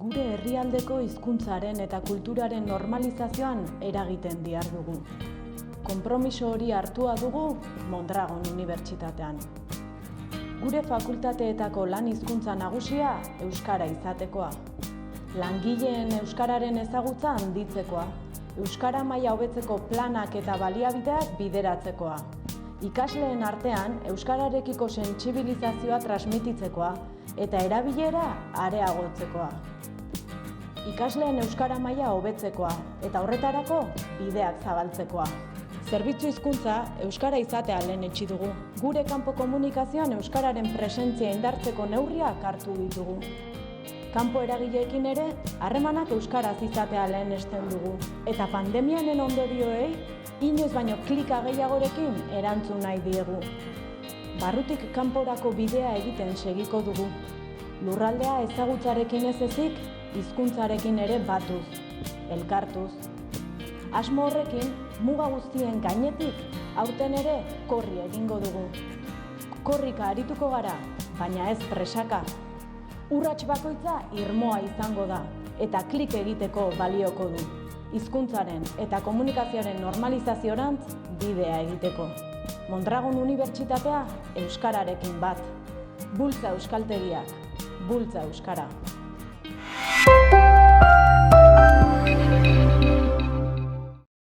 Gure herrialdeko hizkuntzaren eta kulturaren normalizazioan eragiten dihardugu. Konpromiso hori hartua dugu Mondragon Unibertsitatean. Gure fakultateetako lan hizkuntza nagusia euskara izatekoa. Langileen euskararen ezagutza handitzekoa. Euskara maila hobetzeko planak eta baliabideak bideratzekoa. Ikasleen artean euskararekiko sentsibilizazioa transmititzekoa eta erabilera areagotzekoa. Ikasleen euskara maila hobetzekoa eta horretarako bideak zabaltzekoa. Zerbitzu hizkuntza euskara izatea lehenetsi dugu. Gure kanpo komunikazioan euskararen presentzia indartzeko neurriak hartu ditugu. Kanpo eragileekin ere harremanak euskaraz izatea lehenesten dugu eta pandemianen ondorioei inoiz baino klika gehiagorekin erantzun nahi diegu. Barrutik kanporako bidea egiten segiko dugu. Lurraldea ezagutzarekin ez ezik, hizkuntzarekin ere batuz, elkartuz. Asmo horrekin, muga guztien gainetik, aurten ere korri egingo dugu. Korrika arituko gara, baina ez presaka. Urrats bakoitza irmoa izango da, eta klik egiteko balioko du. Hizkuntzaren eta komunikazioaren normalizaziorantz bidea egiteko. Mondragon Unibertsitatea euskararekin bat. Bultza euskaltegiak, bultza euskara.